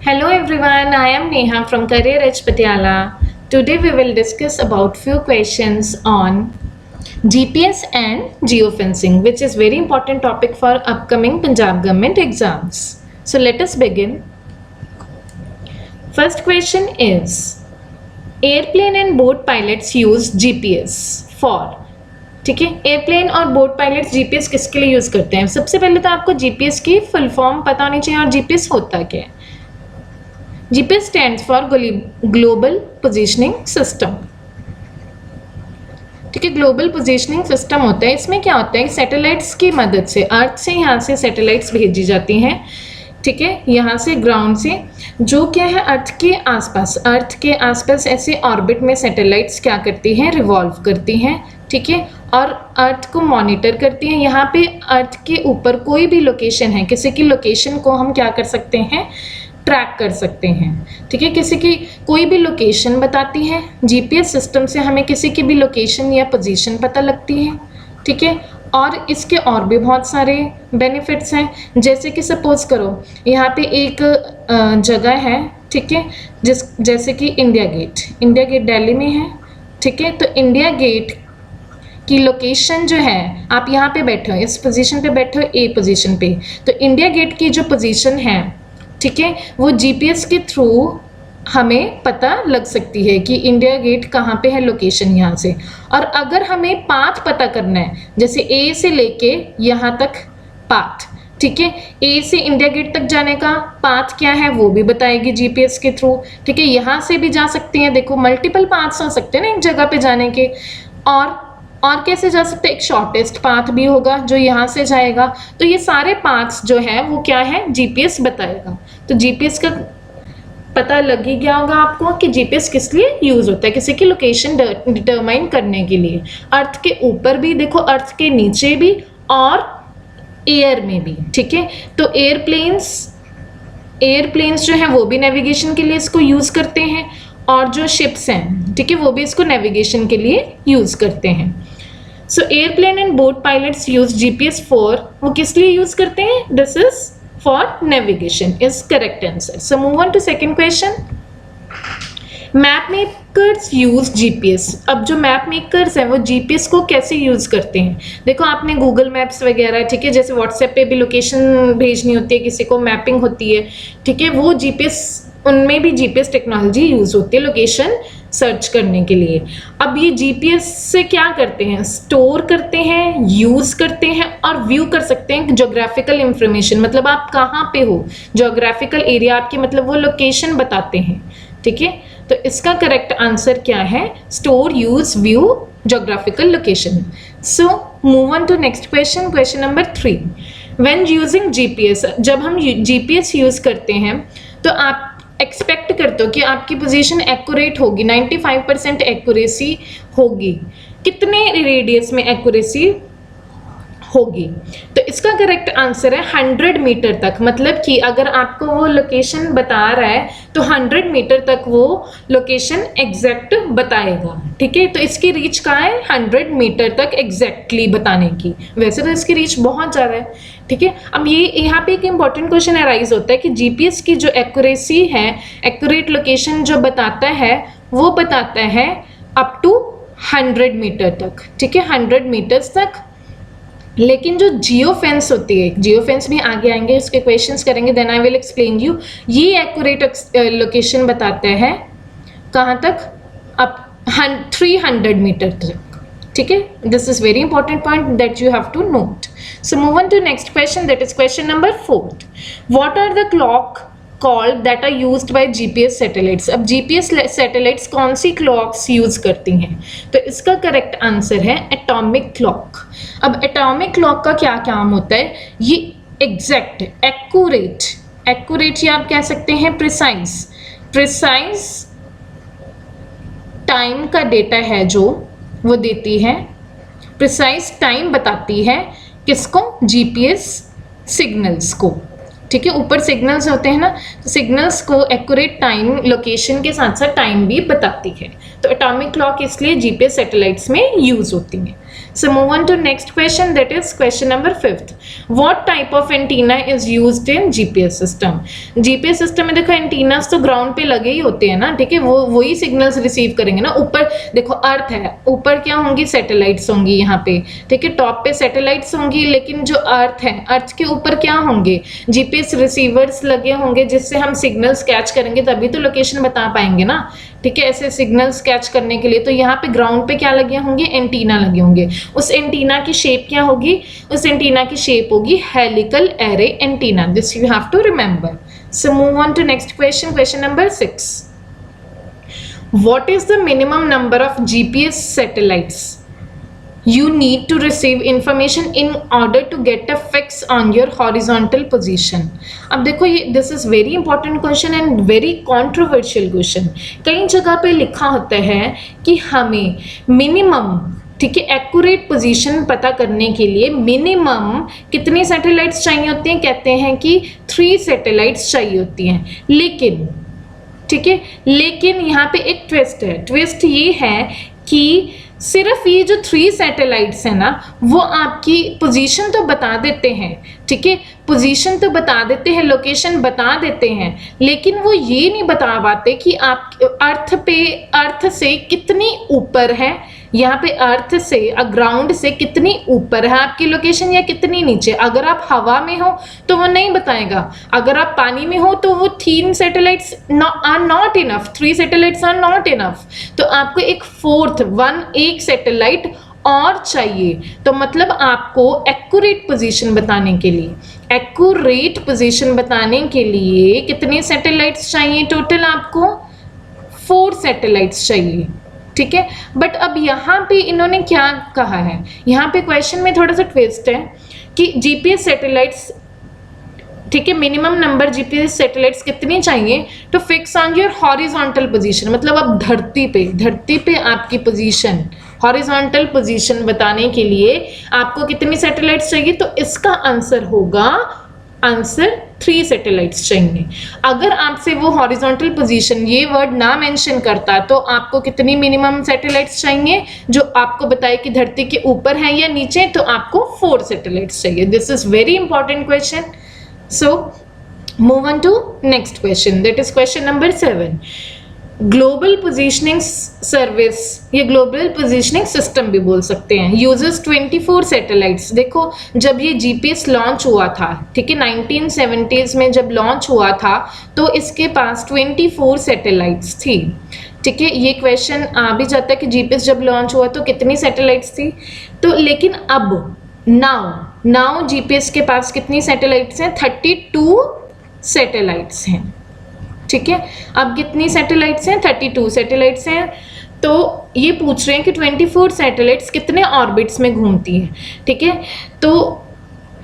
Hello everyone, I am Neha from Career Edge Patiala. Today we will discuss about few questions on GPS and geofencing, which is very important topic for upcoming Punjab government exams. So let us begin. First question is, airplane and boat pilots use GPS for, ठीक है, airplane और boat pilots GPS किसके लिए use करते हैं? सबसे पहले तो आपको जीपीएस की फुल फॉर्म पता होनी चाहिए और जीपीएस होता क्या है। GPS stands for global positioning system, ठीक है, ग्लोबल पोजीशनिंग सिस्टम होता है। इसमें क्या होता है, सैटेलाइट्स की मदद से अर्थ से यहाँ से सैटेलाइट्स भेजी जाती हैं, ठीक है, यहाँ से ग्राउंड से, जो क्या है अर्थ के आसपास ऐसे ऑर्बिट में सैटेलाइट्स क्या करती हैं, रिवॉल्व करती हैं, ठीक है, और अर्थ को मॉनिटर करती हैं। यहाँ पे अर्थ के ऊपर कोई भी लोकेशन है, किसी की लोकेशन को हम क्या कर सकते हैं, ट्रैक कर सकते हैं, ठीक है, किसी की कोई भी लोकेशन बताती है। जीपीएस सिस्टम से हमें किसी की भी लोकेशन या पोजीशन पता लगती है, ठीक है, और इसके और भी बहुत सारे बेनिफिट्स हैं। जैसे कि सपोज करो यहाँ पे एक जगह है, ठीक है, जैसे कि इंडिया गेट दिल्ली में है, ठीक है, तो इंडिया गेट की लोकेशन जो है, आप यहाँ पे बैठे हो, इस पोजीशन पे बैठे हो, ए पोजीशन पे, तो इंडिया गेट की जो पोजीशन है, ठीक है, वो जीपीएस के थ्रू हमें पता लग सकती है कि इंडिया गेट कहाँ पे है, लोकेशन यहाँ से। और अगर हमें पाथ पता करना है, जैसे ए से लेके यहाँ तक पाथ, ठीक है, ए से इंडिया गेट तक जाने का पाथ क्या है वो भी बताएगी जीपीएस के थ्रू, ठीक है। यहाँ से भी जा सकती हैं, देखो मल्टीपल पाथ्स हो सकते हैं ना एक जगह पे जाने के, और कैसे जा सकते हैं, एक शॉर्टेस्ट पाथ भी होगा जो यहाँ से जाएगा। तो ये सारे पाथ्स जो है वो क्या है, जीपीएस बताएगा। तो जीपीएस का पता लग ही गया होगा आपको कि जीपीएस किस लिए यूज होता है, किसी की लोकेशन डिटरमाइन करने के लिए। अर्थ के ऊपर भी देखो, अर्थ के नीचे भी, और एयर में भी, ठीक है। तो एयरप्लेन्स जो है वो भी नेविगेशन के लिए इसको यूज करते हैं, और जो शिप्स हैं, ठीक है, वो भी इसको नेविगेशन के लिए यूज करते हैं। So airplane and boat pilots use GPS for, वो किस लिए यूज करते हैं, this is for navigation is correct answer. So move on to second question. Map makers use GPS. अब जो मैप मेकर्स हैं वो जीपीएस को कैसे यूज करते हैं? देखो आपने गूगल मैप्स वगैरह, ठीक है, जैसे व्हाट्सएप पे भी लोकेशन भेजनी होती है, किसी को मैपिंग होती है, ठीक है, वो जीपीएस, उनमें भी जीपीएस टेक्नोलॉजी यूज होती है लोकेशन सर्च करने के लिए। अब ये जीपीएस से क्या करते हैं, स्टोर करते हैं, यूज करते हैं, और व्यू कर सकते हैं ज्योग्राफिकल इंफॉर्मेशन, मतलब आप कहाँ पे हो, ज्योग्राफिकल एरिया आपकी, मतलब वो लोकेशन बताते हैं, ठीक है। तो इसका करेक्ट आंसर क्या है, store, use, view geographical location. So move on to next question, question number 3। When using GPS, जब हम जीपीएस यूज करते हैं तो आप एक्सपेक्ट करते हो कि आपकी पोजीशन एक्यूरेट होगी, 95% एक्यूरेसी होगी। कितने रेडियस में एक्यूरेसी होगी? तो इसका करेक्ट आंसर है 100 मीटर तक। मतलब कि अगर आपको वो लोकेशन बता रहा है तो 100 मीटर तक वो लोकेशन एग्जैक्ट बताएगा, ठीक है। तो इसकी रीच कहाँ है, 100 मीटर तक एग्जैक्टली बताने की। वैसे तो इसकी रीच बहुत ज़्यादा है, ठीक है। अब ये यहाँ पे एक इम्पॉर्टेंट क्वेश्चन अराइज होता है कि जीपीएस की जो एक्यूरेसी है, एक्यूरेट लोकेशन जो बताता है, वो बताता है अप टू 100 मीटर तक, ठीक है, 100 मीटर्स तक। लेकिन जो जियो फेंस होती है, जियो फेंस भी आगे आएंगे, उसके क्वेश्चंस करेंगे, then I will explain you. ये एक्यूरेट लोकेशन बताता है कहाँ तक, अप 300 मीटर तक, ठीक है। This is very important point that you have to note. So move on to next question, that is question number 4। What are the clock called that are used by GPS satellites. अब GPS satellites कौन सी clocks use करती हैं? तो इसका correct answer है atomic clock. अब atomic clock का क्या काम होता है, ये एग्जैक्ट, एक्यूरेट या आप कह सकते हैं प्रिसाइज टाइम का डेटा है जो वो देती है, प्रिसाइज टाइम बताती है किसको, जीपीएस सिग्नल्स को, ठीक है। ऊपर सिग्नल्स होते हैं ना, तो सिग्नल्स को एक्यूरेट टाइम, लोकेशन के साथ साथ टाइम भी बताती है। तो एटॉमिक क्लॉक इसलिए जीपीएस सैटेलाइट्स में यूज होती है। So move on to next question, that is question number 5th. What type of antenna is used in GPS system? GPS system में देखो एंटीनास तो ग्राउंड पे लगे ही होते हैं ना, ठीक है, वो वही सिग्नल्स रिसीव करेंगे ना। ऊपर देखो अर्थ है, ऊपर क्या होंगी, सैटेलाइट्स होंगी यहाँ पे, ठीक है, टॉप पे सैटेलाइट्स होंगी, लेकिन जो अर्थ है, अर्थ के ऊपर क्या होंगे, जीपीएस रिसीवर्स लगे होंगे, जिससे हम सिग्नल्स कैच करेंगे, तभी तो लोकेशन बता पाएंगे ना, ठीक है, ऐसे सिग्नल्स कैच करने के लिए। तो यहाँ पे ग्राउंड पे क्या लगे होंगे, एंटीना लगे होंगे। उस एंटीना की शेप क्या होगी, उस एंटीना की शेप होगी helical array antenna. This you have to remember. So move on to next question, question number 6. What is the minimum number of GPS satellites you need to receive information in order to get a fix on your horizontal position? अब देखो ये this is very important question and very controversial question. कई जगह पे लिखा होता है कि हमें मिनिमम, ठीक है, एक्यूरेट पोजीशन पता करने के लिए मिनिमम कितनी सैटेलाइट्स चाहिए होती हैं, कहते हैं कि 3 सैटेलाइट्स चाहिए होती हैं। लेकिन ठीक है, लेकिन यहाँ पे एक ट्विस्ट है। ट्विस्ट ये है कि सिर्फ ये जो 3 सैटेलाइट्स हैं ना, वो आपकी पोजीशन तो बता देते हैं, ठीक है, पोजीशन तो बता देते हैं, लोकेशन बता देते हैं, लेकिन वो ये नहीं बता पाते कि आप अर्थ से कितनी ऊपर है, यहाँ पे अर्थ से ग्राउंड से कितनी ऊपर है आपकी लोकेशन या कितनी नीचे। अगर आप हवा में हो तो वो नहीं बताएगा, अगर आप पानी में हो तो वो 3 satellites are not enough, 3 satellites are not enough, तो आपको एक सैटेलाइट और चाहिए। तो मतलब आपको एक्यूरेट पोजीशन बताने के लिए कितने सैटेलाइट्स चाहिए टोटल, आपको 4 सैटेलाइट्स चाहिए, ठीक है। बट अब यहाँ पे इन्होंने क्या कहा है, यहाँ पे क्वेश्चन में थोड़ा सा ट्विस्ट है कि जीपीएस सैटेलाइट्स, ठीक है, मिनिमम नंबर जीपीएस सैटेलाइट्स कितनी चाहिए to fix on your horizontal position. मतलब अब धरती पे आपकी पोजीशन, हॉरिजॉन्टल पोजीशन बताने के लिए आपको कितनी सैटेलाइट्स चाहिए, तो इसका आंसर होगा, आंसर 3 सैटेलाइट्स चाहिए। अगर आपसे वो हॉरिजॉन्टल पोजीशन ये वर्ड ना मेंशन करता तो आपको कितनी मिनिमम सैटेलाइट्स चाहिए, जो आपको बताए कि धरती के ऊपर है या नीचे, तो आपको 4 सैटेलाइट्स चाहिए। This is very important question. So move on to next question, that is question number 7. Global positioning service, ये ग्लोबल पोजीशनिंग सिस्टम भी बोल सकते हैं, यूजेस 24 सैटेलाइट्स। देखो जब ये जीपीएस लॉन्च हुआ था, ठीक है, 1970s में जब लॉन्च हुआ था तो इसके पास 24 सैटेलाइट्स थी, ठीक है। ये क्वेश्चन आ भी जाता है कि जीपीएस जब लॉन्च हुआ तो कितनी सैटेलाइट्स थी, तो लेकिन अब नाउ जीपीएस के पास कितनी सैटेलाइट्स हैं, 32 सैटेलाइट्स हैं, ठीक है। अब कितनी सैटेलाइट्स हैं, 32 सैटेलाइट्स हैं। तो ये पूछ रहे हैं कि 24 सैटेलाइट्स कितने ऑर्बिट्स में घूमती हैं, ठीक है। तो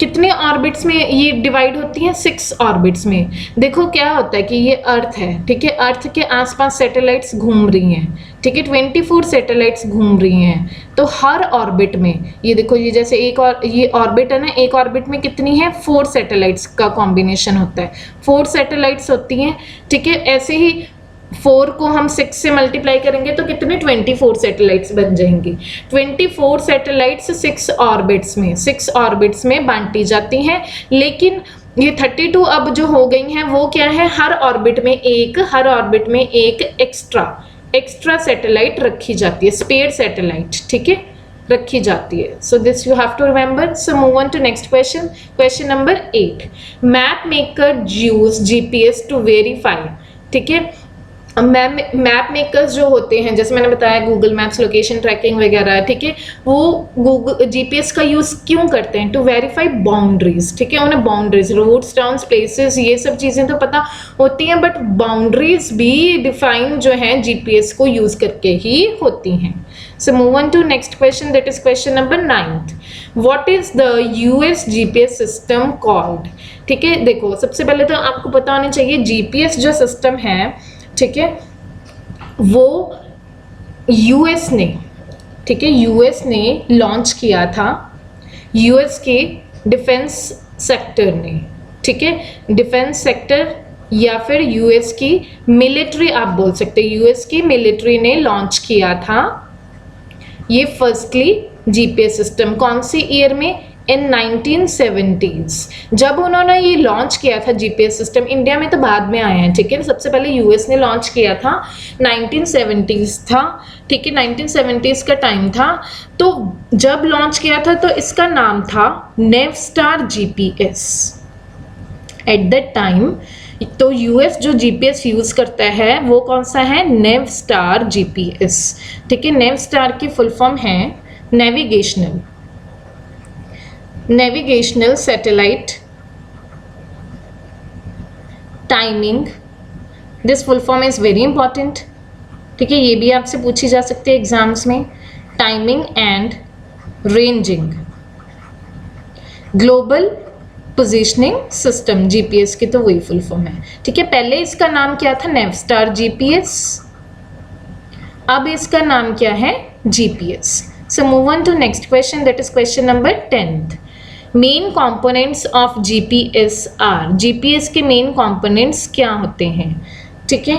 कितने ऑर्बिट्स में ये डिवाइड होती हैं, 6 ऑर्बिट्स में। देखो क्या होता है कि ये अर्थ है, ठीक है, अर्थ के आसपास सैटेलाइट्स घूम रही हैं, ठीक है, 24 सैटेलाइट्स घूम रही हैं। तो हर ऑर्बिट में ये देखो, ये जैसे ये ऑर्बिट है ना, एक ऑर्बिट में कितनी है, 4 सैटेलाइट्स का कॉम्बिनेशन होता है, 4 सैटेलाइट्स होती हैं, ठीक है। ऐसे ही 4 को हम 6 से मल्टीप्लाई करेंगे तो कितने, 24 सैटेलाइट्स बन जाएंगी। 24 सैटेलाइट्स 6 ऑर्बिट्स में बांटी जाती हैं। लेकिन ये 32 अब जो हो गई हैं वो क्या है, हर ऑर्बिट में एक एक्स्ट्रा सैटेलाइट रखी जाती है, स्पेयर सैटेलाइट, ठीक है, रखी जाती है। So this you have to remember. So move on to next question, question number 8. Map maker use GPS to verify, ठीक है। मैप मेकर्स जो होते हैं, जैसे मैंने बताया गूगल मैप्स, लोकेशन ट्रैकिंग वगैरह, ठीक है, वो जीपीएस का यूज क्यों करते हैं, टू वेरीफाई बाउंड्रीज, ठीक है। उन्हें बाउंड्रीज, रूट्स, टाउन्स, प्लेसेस, ये सब चीजें तो पता होती हैं, बट बाउंड्रीज भी डिफाइन जो है जीपीएस को यूज करके ही होती हैं। So move on to next question, that is question number 9. What is the US GPS system called, ठीक है। देखो सबसे पहले तो आपको पता होना चाहिए जीपीएस जो सिस्टम है, ठीक है, वो यूएस ने, ठीक है, यूएस ने लॉन्च किया था, यूएस के डिफेंस सेक्टर ने, ठीक है, डिफेंस सेक्टर या फिर यूएस की मिलिट्री आप बोल सकते हैं, यूएस की मिलिट्री ने लॉन्च किया था ये फर्स्टली जीपीएस सिस्टम। कौन सी ईयर में? इन 1970s जब उन्होंने ये लॉन्च किया था जीपीएस सिस्टम। इंडिया में तो बाद में आया है, ठीक है, सबसे पहले यूएस ने लॉन्च किया था, 1970s था, ठीक है, 1970s का टाइम था। तो जब लॉन्च किया था तो इसका नाम था नेवस्टार जीपीएस एट दैट टाइम। तो यूएस जो जीपीएस यूज करता है वो कौन सा है? नेवस्टार जीपीएस, ठीक है। नेवस्टार की फुल फॉर्म है navigational satellite timing. This full form is very important, ठीक है, ये भी आपसे पूछी जा सकती है एग्जाम्स में। Timing and ranging global positioning system, GPS की तो वही फुल फॉर्म है, ठीक है। पहले इसका नाम क्या था? नेवस्टार जीपीएस, अब इसका नाम क्या है? GPS. So move on to next question, that is question number 10th। Main components of GPS are, GPS के मेन कंपोनेंट्स क्या होते हैं, ठीक है।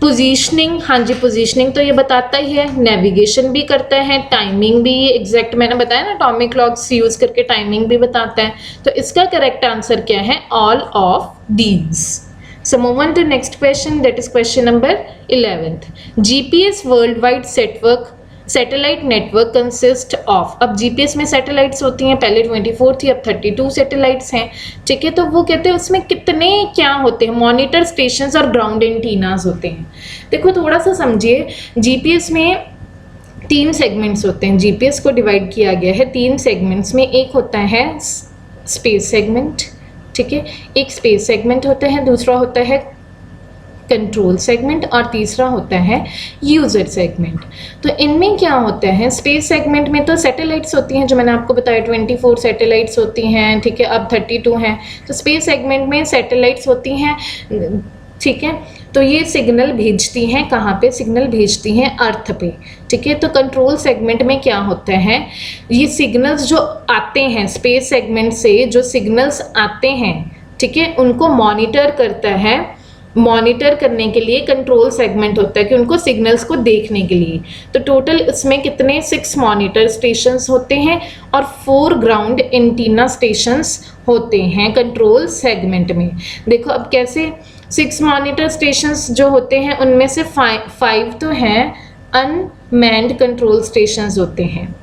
पोजीशनिंग, हाँ जी, पोजीशनिंग तो ये बताता ही है, नेविगेशन भी करता है, टाइमिंग भी, एग्जैक्ट मैंने बताया ना, एटॉमिक क्लॉक्स यूज करके टाइमिंग भी बताता है। तो इसका करेक्ट आंसर क्या है? All of these. So move on to next question, that is question number 11th। GPS world wide satellite network consist of. अब जीपीएस में सैटेलाइट्स होती हैं, पहले 24 थी, अब 32 सैटेलाइट्स हैं, ठीक है। तो वो कहते हैं उसमें कितने क्या होते हैं? मॉनिटर स्टेशंस और ग्राउंड एंटीनास होते हैं। देखो थोड़ा सा समझिए, जीपीएस में 3 सेगमेंट्स होते हैं। जीपीएस को डिवाइड किया गया है 3 सेगमेंट्स में। एक होता है स्पेस सेगमेंट, ठीक है, एक स्पेस सेगमेंट होता है, दूसरा होता है कंट्रोल सेगमेंट और तीसरा होता है यूजर सेगमेंट। तो इनमें क्या होता है? स्पेस सेगमेंट में तो सैटेलाइट्स होती हैं, जो मैंने आपको बताया 24 सैटेलाइट्स होती हैं, ठीक है, अब 32 हैं। तो स्पेस सेगमेंट में सैटेलाइट्स होती हैं, ठीक है। तो ये सिग्नल भेजती हैं कहाँ पे? सिग्नल भेजती हैं अर्थ पे, ठीक है। तो कंट्रोल सेगमेंट में क्या होता है? ये सिग्नल्स जो आते हैं स्पेस सेगमेंट से, जो सिग्नल्स आते हैं, ठीक है, उनको मॉनिटर करता है। मॉनिटर करने के लिए कंट्रोल सेगमेंट होता है कि उनको सिग्नल्स को देखने के लिए। तो टोटल इसमें कितने? 6 मॉनिटर स्टेशंस होते हैं और 4 ग्राउंड एंटीना स्टेशंस होते हैं कंट्रोल सेगमेंट में। देखो अब कैसे, 6 मॉनिटर स्टेशंस जो होते हैं उनमें से 5 तो हैं अनमैन्ड कंट्रोल स्टेशंस होते हैं,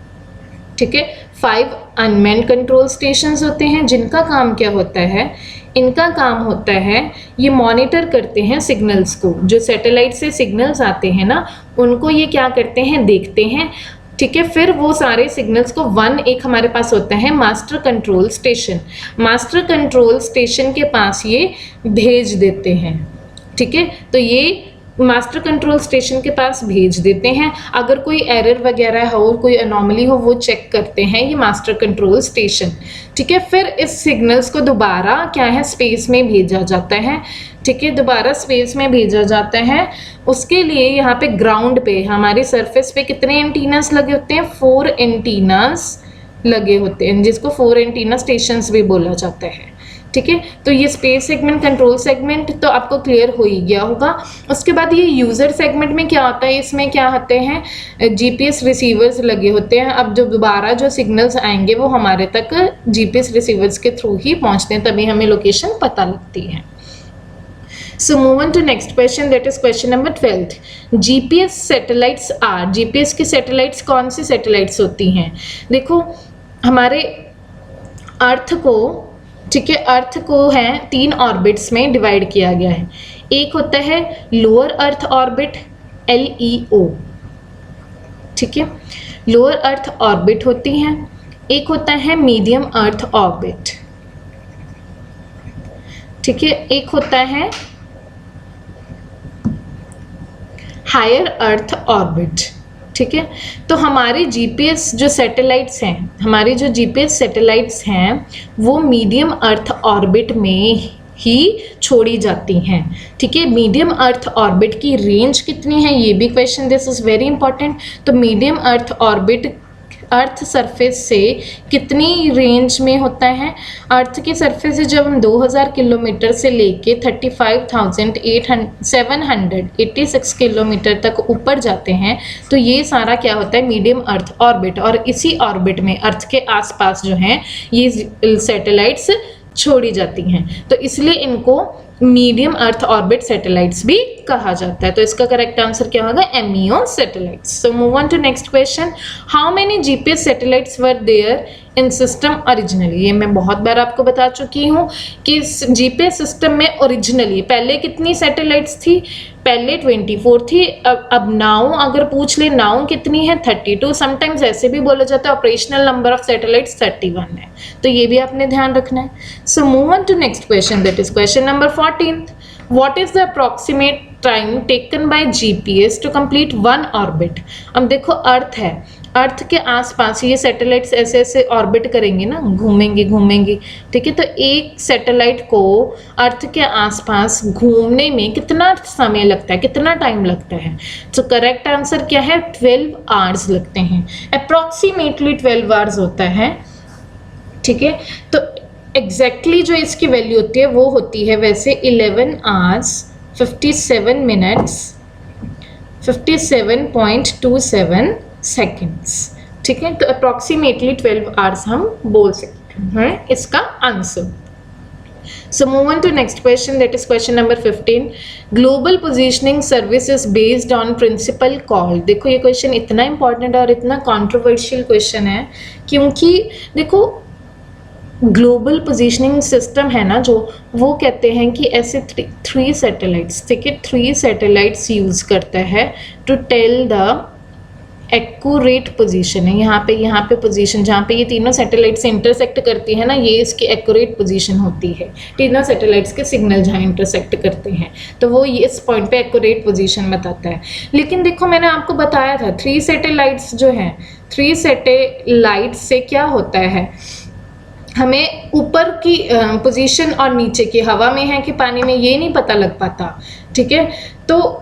ठीक है। 5 अनमैन्ड कंट्रोल स्टेशंस होते हैं, जिनका काम क्या होता है? इनका काम होता है ये मॉनिटर करते हैं सिग्नल्स को, जो सैटेलाइट से सिग्नल्स आते हैं ना, उनको ये क्या करते हैं? देखते हैं, ठीक है। फिर वो सारे सिग्नल्स को एक हमारे पास होता है master control station. Master control station के पास ये भेज देते हैं, ठीक है। तो ये मास्टर कंट्रोल स्टेशन के पास भेज देते हैं। अगर कोई एरर वगैरह हो, कोई अनोमली हो, वो चेक करते हैं ये मास्टर कंट्रोल स्टेशन, ठीक है। फिर इस सिग्नल्स को दोबारा क्या है? स्पेस में भेजा जाता है, ठीक है, दोबारा स्पेस में भेजा जाता है। उसके लिए यहाँ पे ग्राउंड पे हमारे सरफेस पे कितने एंटीनास लगे होते हैं? 4 एंटीनास लगे होते हैं, जिसको 4 एंटीना स्टेशंस भी बोला जाता है, ठीक है। तो ये स्पेस सेगमेंट, कंट्रोल सेगमेंट तो आपको क्लियर हो ही गया होगा। उसके बाद ये यूज़र सेगमेंट में क्या होता है? इसमें क्या होते हैं? जीपीएस रिसीवर्स लगे होते हैं। अब जो दोबारा जो सिग्नल्स आएंगे वो हमारे तक जीपीएस रिसीवर्स के थ्रू ही पहुंचते हैं, तभी हमें लोकेशन पता लगती है। So move on to next question, that is question number 12th. GPS satellites are, GPS की सैटेलाइट्स कौन सी सैटेलाइट्स होती हैं? देखो हमारे अर्थ को, ठीक है, अर्थ को है 3 ऑर्बिट्स में डिवाइड किया गया है। एक होता है लोअर अर्थ ऑर्बिट, LEO, ठीक है, लोअर अर्थ ऑर्बिट होती हैं। एक होता है मीडियम अर्थ ऑर्बिट, ठीक है, एक होता है हायर अर्थ ऑर्बिट, ठीक है। तो हमारे जीपीएस जो सैटेलाइट्स हैं, हमारी जो जीपीएस सैटेलाइट्स हैं वो मीडियम अर्थ ऑर्बिट में ही छोड़ी जाती हैं, ठीक है। मीडियम अर्थ ऑर्बिट की रेंज कितनी है ये भी question, this is very important. तो medium earth orbit earth surface से कितनी रेंज में होता है? अर्थ की सरफेस से जब हम 2000 किलोमीटर से लेके 35,786 किलोमीटर तक ऊपर जाते हैं तो ये सारा क्या होता है? Medium earth orbit. और इसी ऑर्बिट में अर्थ के आसपास जो हैं ये सैटेलाइट्स छोड़ी जाती हैं, तो इसलिए इनको मीडियम अर्थ ऑर्बिट सैटेलाइट्स भी कहा जाता है। तो इसका करेक्ट आंसर क्या होगा? MEO satellites. So move on to next question, how many GPS satellites were there in system originally? ये मैं बहुत बार आपको बता चुकी हूँ कि GPS सिस्टम में ओरिजिनली पहले कितनी सैटेलाइट्स थी? पहले 24 थी। अब नाउ अगर पूछ ले नाउ कितनी है? 32। समटाइम्स ऐसे भी बोला जाता है ऑपरेशनल नंबर ऑफ सैटेलाइट्स 31 है, तो ये भी आपने ध्यान रखना है। So move on to next question, that is question number 14th. What is the approximate time taken by GPS to complete one orbit? अब देखो अर्थ है, अर्थ के आसपास ये सैटेलाइट्स ऐसे ऐसे ऑर्बिट करेंगे ना, घूमेंगे, ठीक है। तो एक सैटेलाइट को अर्थ के आसपास घूमने में कितना समय लगता है, कितना टाइम लगता है? तो करेक्ट आंसर क्या है? 12 आवर्स लगते हैं, अप्रॉक्सीमेटली 12 आवर्स होता है, ठीक है। तो एग्जैक्टली जो इसकी वैल्यू होती है वो होती है वैसे 11 आवर्स 57 मिनट्स 57.27 सेकेंड्स, ठीक है। तो अप्रॉक्सीमेटली 12 आवर्स हम बोल सकते हैं इसका answer. So move on to next question, that is question number 15. Global positioning service is based on principle called. देखो ये क्वेश्चन इतना इंपॉर्टेंट और इतना कॉन्ट्रोवर्शियल क्वेश्चन है क्योंकि देखो ग्लोबल पोजीशनिंग सिस्टम है ना जो, वो कहते हैं कि ऐसे 3 सैटेलाइट्स, ठीक है, 3 सैटेलाइट्स यूज़ करता है to tell the accurate position है। यहाँ पे पोजीशन जहाँ पे ये तीनों सैटेलाइट से इंटरसेक्ट करती है ना, ये इसकी एक्यूरेट पोजीशन होती है। तीनों सैटेलाइट्स के सिग्नल जहाँ इंटरसेक्ट करते हैं तो वो ये इस पॉइंट पे एक्यूरेट पोजीशन बताता है। लेकिन देखो मैंने आपको बताया था 3 सैटेलाइट्स जो हैं, 3 सैटेलाइट्स से क्या होता है, हमें ऊपर की पोजीशन और नीचे की हवा में है कि पानी में ये नहीं पता लग पाता, ठीक है। तो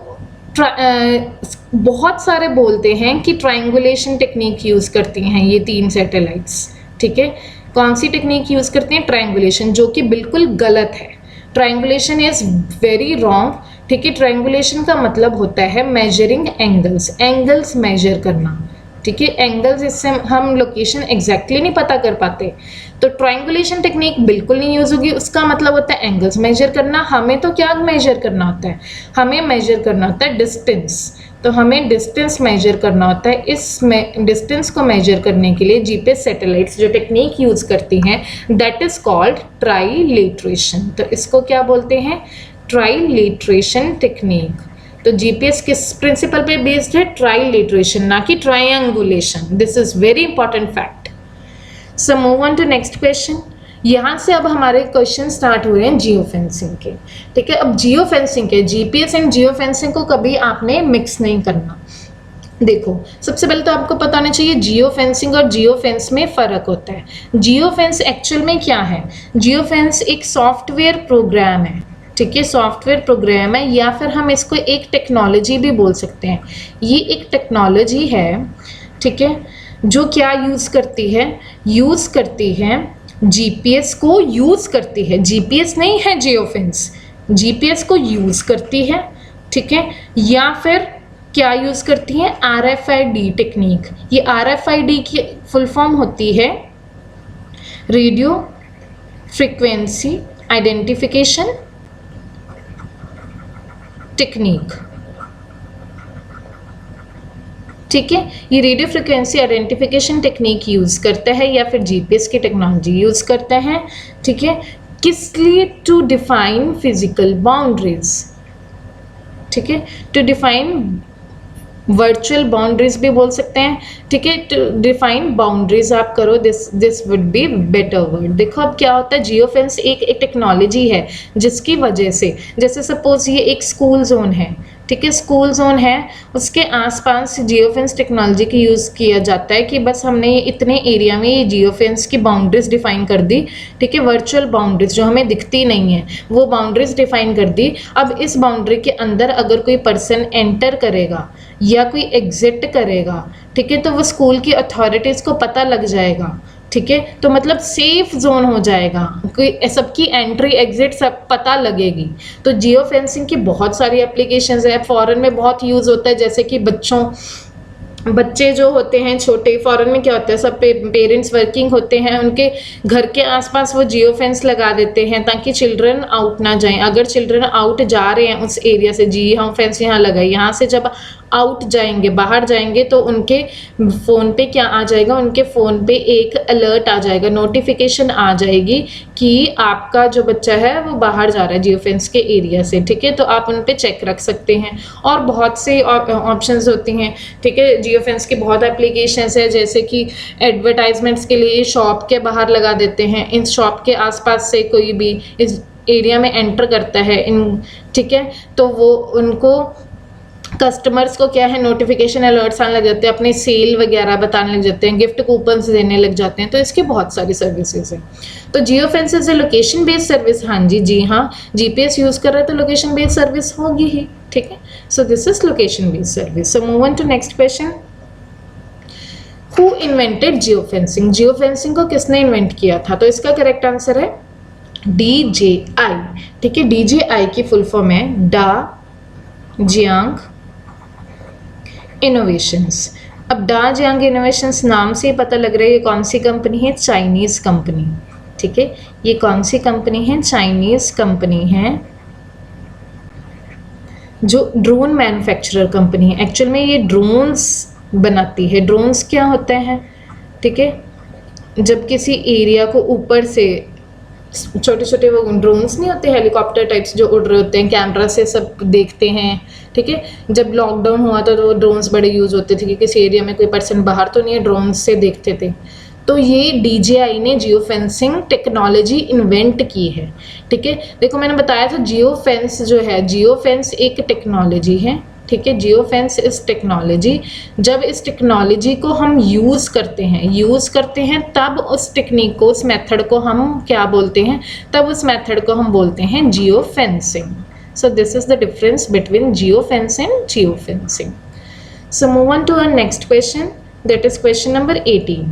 बहुत सारे बोलते हैं कि ट्रायंगुलेशन टेक्निक यूज़ करती हैं ये 3 सैटेलाइट्स, ठीक है। कौन सी टेक्निक यूज़ करती हैं? ट्रायंगुलेशन, जो कि बिल्कुल गलत है। ट्रायंगुलेशन इज़ वेरी रॉन्ग, ठीक है। ट्रायंगुलेशन का मतलब होता है मेजरिंग एंगल्स मेजर करना, ठीक है। एंगल्स, इससे हम लोकेशन एग्जैक्टली नहीं पता कर पाते, तो ट्रायंगुलेशन टेक्निक बिल्कुल नहीं यूज़ होगी। उसका मतलब होता है एंगल्स मेजर करना। हमें तो क्या मेजर करना होता है? हमें मेजर करना होता है डिस्टेंस। तो हमें डिस्टेंस मेजर करना होता है। इस डिस्टेंस को मेजर करने के लिए जीपीएस सैटेलाइट्स जो टेक्निक यूज़ करती हैं दैट इज़ कॉल्ड ट्राइलेट्रेशन। तो इसको क्या बोलते हैं? Trilateration technique. तो जीपीएस किस प्रिंसिपल पे बेस्ड है? ट्राइलेट्रेशन, ना कि triangulation. This is very important fact. So move on to next question. यहाँ से अब हमारे क्वेश्चन स्टार्ट हो रहे हैं जियो फेंसिंग के, ठीक है। अब जियो फेंसिंग के, जीपीएस एंड जियो फेंसिंग को कभी आपने मिक्स नहीं करना। देखो सबसे पहले तो आपको पता होना चाहिए जियो फेंसिंग और जियो फेंस में फ़र्क होता है। जियो फेंस एक्चुअल में क्या है? जियो फेंस एक सॉफ्टवेयर प्रोग्राम है, ठीक है, सॉफ्टवेयर प्रोग्राम है, या फिर हम इसको एक टेक्नोलॉजी भी बोल सकते हैं। ये एक टेक्नोलॉजी है, ठीक है, जो क्या यूज़ करती है जीपीएस को यूज़ करती है। जीपीएस नहीं है जियोफेंस, जीपीएस को यूज़ करती है, ठीक है। या फिर क्या यूज़ करती है? RFID technique. ये आरएफआईडी की फुल फॉर्म होती है रेडियो फ्रीक्वेंसी आइडेंटिफिकेशन टेक्निक, ठीक है। ये radio frequency identification technique use करता है या फिर जीपीएस की टेक्नोलॉजी यूज़ करता है, ठीक है। किस लिए? टू डिफाइन फिजिकल बाउंड्रीज, ठीक है, टू डिफाइन वर्चुअल बाउंड्रीज भी बोल सकते हैं, ठीक है। टू डिफाइन बाउंड्रीज आप करो, this would be better word. देखो अब क्या होता है, जियो फेंस एक टेक्नोलॉजी है जिसकी वजह से, जैसे सपोज ये एक स्कूल जोन है, ठीक है। स्कूल जोन है, उसके आसपास जियो फेंस टेक्नोलॉजी का यूज़ किया जाता है कि बस हमने इतने एरिया में ये जियो फेंस की बाउंड्रीज डिफाइन कर दी, ठीक है। वर्चुअल बाउंड्रीज जो हमें दिखती नहीं है वो बाउंड्रीज डिफाइन कर दी। अब इस बाउंड्री के अंदर अगर कोई पर्सन एंटर करेगा या कोई एग्जिट करेगा, ठीक है, तो वो स्कूल की अथॉरिटीज़ को पता लग जाएगा, ठीक है। तो मतलब सेफ जोन हो जाएगा, कोई सबकी एंट्री एग्जिट सब पता लगेगी। तो जियो फेंसिंग की बहुत सारी एप्लीकेशंस है, फॉरेन में बहुत यूज़ होता है, जैसे कि बच्चे जो होते हैं छोटे, फॉरेन में क्या होता है, सब पेरेंट्स वर्किंग होते हैं, उनके घर के आसपास वो जियो फेंस लगा देते हैं ताकि चिल्ड्रन आउट ना जाएं। अगर चिल्ड्रन आउट जा रहे हैं उस एरिया से, जी हम फेंस यहाँ लगाई, यहाँ से जब आउट जाएंगे, बाहर जाएंगे, तो उनके फ़ोन पे क्या आ जाएगा, उनके फ़ोन पे एक अलर्ट आ जाएगा, नोटिफिकेशन आ जाएगी कि आपका जो बच्चा है वो बाहर जा रहा है जियो फेंस के एरिया से, ठीक है। तो आप उन पे चेक रख सकते हैं। और बहुत से ऑप्शंस होती हैं, ठीक है। जियो फेंस की बहुत एप्लीकेशंस है, जैसे कि एडवर्टाइजमेंट्स के लिए शॉप के बाहर लगा देते हैं, इन शॉप के आसपास से कोई भी इस एरिया में एंटर करता है ठीक है, तो वो उनको कस्टमर्स को क्या है, नोटिफिकेशन अलर्ट्स आने लग जाते हैं, अपने सेल वगैरह बताने लग जाते हैं, गिफ्ट कूपन्स देने लग जाते हैं। तो इसकी बहुत सारी सर्विसेज हैं। तो geo fence is a location based service. हाँ जी हाँ, जीपीएस यूज़ कर रहे हैं तो लोकेशन बेस्ड सर्विस होगी ही, ठीक है। So this is location based service. So move on to next question. Who invented geo fencing? Geo fencing को किसने इन्वेंट किया था? तो इसका करेक्ट आंसर है DJI, ठीक है। DJI की फुल फॉर्म है डा जियांग इनोवेशंस। अब डा जियांग इनोवेशंस नाम से ही पता लग रहा है ये कौन सी कंपनी है, चाइनीज़ कंपनी, ठीक है। ये कौन सी कंपनी है? चाइनीज़ कंपनी है जो ड्रोन मैन्युफैक्चरर कंपनी है। एक्चुअल में ये ड्रोन्स बनाती है। ड्रोन्स क्या होते हैं, ठीक है, जब किसी एरिया को ऊपर से छोटे छोटे वो ड्रोन्स नहीं होते, हेलीकॉप्टर टाइप्स जो उड़ रहे होते हैं, कैमरा से सब देखते हैं, ठीक है। जब लॉकडाउन हुआ था तो ड्रोन्स बड़े यूज़ होते थे कि किसी एरिया में कोई पर्सन बाहर तो नहीं है, ड्रोन्स से देखते थे। तो ये DJI ने जियो फेंसिंग टेक्नोलॉजी इन्वेंट की है, ठीक है। देखो मैंने बताया था जियो फेंस जो है, जियो फेंस एक टेक्नोलॉजी है, ठीक है। जियो फेंस इस टेक्नोलॉजी, जब इस टेक्नोलॉजी को हम यूज़ करते हैं तब उस टेक्निक को, उस मेथड को हम क्या बोलते हैं, तब उस मेथड को हम बोलते हैं geo fencing. So this is the difference between geo fence and geo fencing. So move on to our next question, that is question number 18।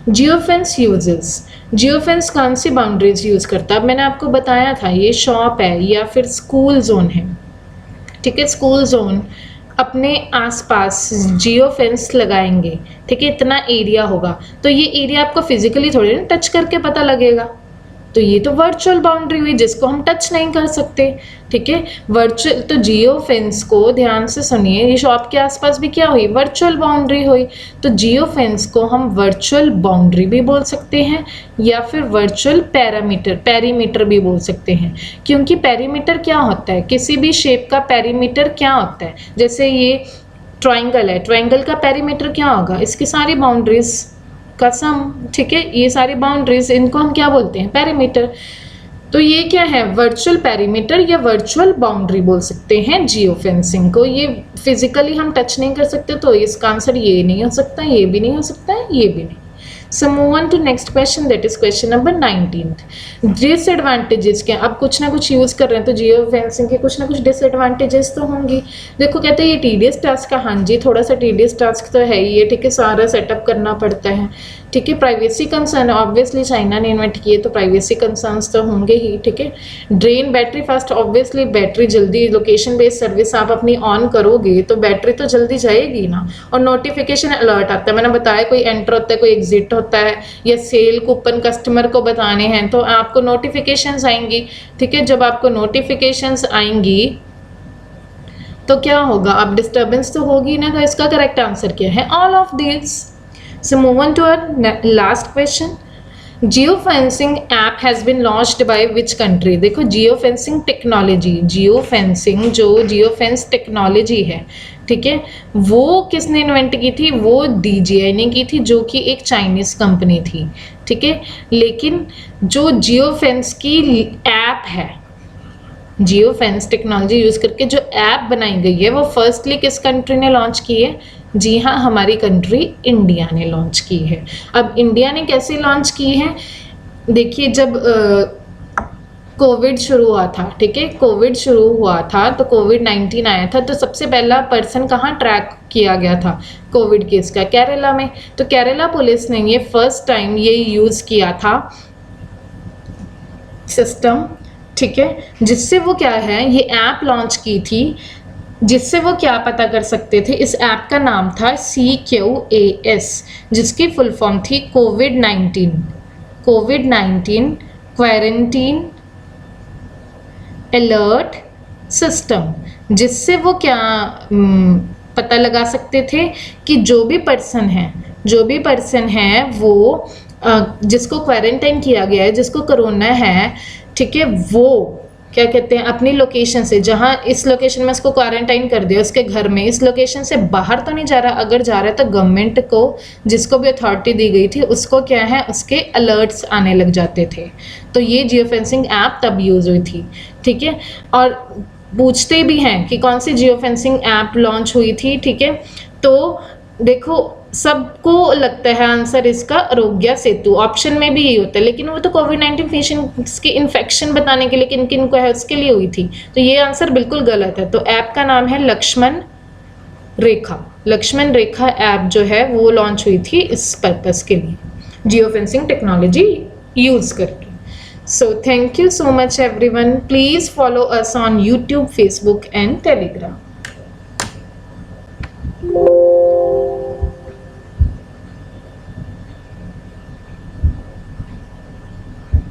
Geo fence uses, geo fence कौन सी बाउंड्रीज यूज़ करता है? अब मैंने आपको बताया था ये शॉप है या फिर स्कूल जोन है, ठीक है। स्कूल जोन अपने आसपास जियो फेंस लगाएंगे, ठीक है, इतना एरिया होगा, तो ये एरिया आपको फिजिकली थोड़ी ना टच करके पता लगेगा। तो ये तो वर्चुअल बाउंड्री हुई जिसको हम टच नहीं कर सकते, ठीक है। वर्चुअल, तो जियो फेंस को ध्यान से सुनिए, ये शॉप के आसपास भी क्या हुई, वर्चुअल बाउंड्री हुई। तो जियो फेंस को हम वर्चुअल बाउंड्री भी बोल सकते हैं या फिर वर्चुअल पेरीमीटर भी बोल सकते हैं। क्योंकि पेरीमीटर क्या होता है, किसी भी शेप का पेरीमीटर क्या होता है, जैसे ये ट्राइंगल है, ट्राइंगल का पेरीमीटर क्या होगा, इसकी सारी बाउंड्रीज का सम, ठीक है। ये सारी बाउंड्रीज, इनको हम क्या बोलते हैं, पेरीमीटर। तो ये क्या है, वर्चुअल पेरीमीटर या वर्चुअल बाउंड्री बोल सकते हैं जियो फेंसिंग को। ये फिजिकली हम टच नहीं कर सकते, तो इसका आंसर ये नहीं हो सकता, ये भी नहीं हो सकता है, ये भी नहीं। So move on to next question, that is question number 19th. Disadvantages क्या? अब कुछ ना कुछ यूज़ कर रहे हैं तो जियो फेंसिंग के कुछ ना कुछ डिसएडवांटेजेस तो होंगी। देखो कहते हैं ये टीडियस टास्क का, हाँ जी थोड़ा सा टीडियस टास्क तो है ही है, ठीक है, सारा सेटअप करना पड़ता है, ठीक है। प्राइवेसी कंसर्न, ऑब्वियसली चाइना ने इन्वेंट किए तो प्राइवेसी कंसर्न्स तो होंगे ही, ठीक है। Drain battery fast, obviously battery जल्दी, लोकेशन बेस्ड सर्विस आप अपनी ऑन करोगे तो बैटरी तो जल्दी जाएगी ना। और नोटिफिकेशन अलर्ट आता है, मैंने बताया कोई एंटर होता है, कोई एग्जिट होता है, या सेल कूपन कस्टमर को बताने हैं तो आपको नोटिफिकेशंस आएंगी, ठीक है। जब आपको नोटिफिकेशंस आएंगी तो क्या होगा, अब डिस्टर्बेंस तो होगी ना। तो इसका करेक्ट आंसर क्या है, all of this. So move on to our last question. Geofencing app has been launched by which country? देखो geofencing टेक्नोलॉजी, geofencing जो geofence टेक्नोलॉजी है, ठीक है, वो किसने इन्वेंट की थी, वो DJI ने की थी, जो कि एक चाइनीज़ कंपनी थी, ठीक है। लेकिन जो geofence की ऐप है, जियो फेंस टेक्नोलॉजी यूज़ करके जो ऐप बनाई गई है वो फर्स्टली किस कंट्री ने लॉन्च की है? जी हाँ, हमारी कंट्री इंडिया ने लॉन्च की है। अब इंडिया ने कैसे लॉन्च की है? देखिए, जब कोविड शुरू हुआ था, ठीक है, कोविड शुरू हुआ था तो कोविड-19 आया था, तो सबसे पहला पर्सन कहाँ ट्रैक किया गया था कोविड केस का? केरला में। तो केरला पुलिस ने ये फर्स्ट टाइम ये यूज़ किया था सिस्टम, ठीक है, जिससे वो क्या है, ये ऐप लॉन्च की थी, जिससे वो क्या पता कर सकते थे? इस ऐप का नाम था CQAS, जिसकी फुल फॉर्म थी कोविड-19 क्वारंटीन अलर्ट सिस्टम, जिससे वो क्या पता लगा सकते थे कि जो भी पर्सन है वो जिसको क्वारंटाइन किया गया है, जिसको कोरोना है, ठीक है, वो क्या कहते हैं, अपनी लोकेशन से, जहाँ इस लोकेशन में उसको क्वारंटाइन कर दिया, उसके घर में, इस लोकेशन से बाहर तो नहीं जा रहा, अगर जा रहा है तो गवर्नमेंट को, जिसको भी अथॉरिटी दी गई थी, उसको क्या है, उसके अलर्ट्स आने लग जाते थे। तो ये जियो फेंसिंग ऐप तब यूज़ हुई थी, ठीक है। और पूछते भी हैं कि कौन सी जियो फेंसिंग ऐप लॉन्च हुई थी, ठीक है। तो देखो, सबको लगता है आंसर इसका आरोग्य सेतु, ऑप्शन में भी यही होता है, लेकिन वो तो कोविड-19 पेशेंट्स की इन्फेक्शन बताने के लिए किन किन को है उसके लिए हुई थी, तो ये आंसर बिल्कुल गलत है। तो ऐप का नाम है लक्ष्मण रेखा ऐप जो है वो लॉन्च हुई थी इस पर्पस के लिए, जियो फेंसिंग टेक्नोलॉजी यूज़ करके। So thank you so much everyone. Please follow us on YouTube, Facebook and Telegram.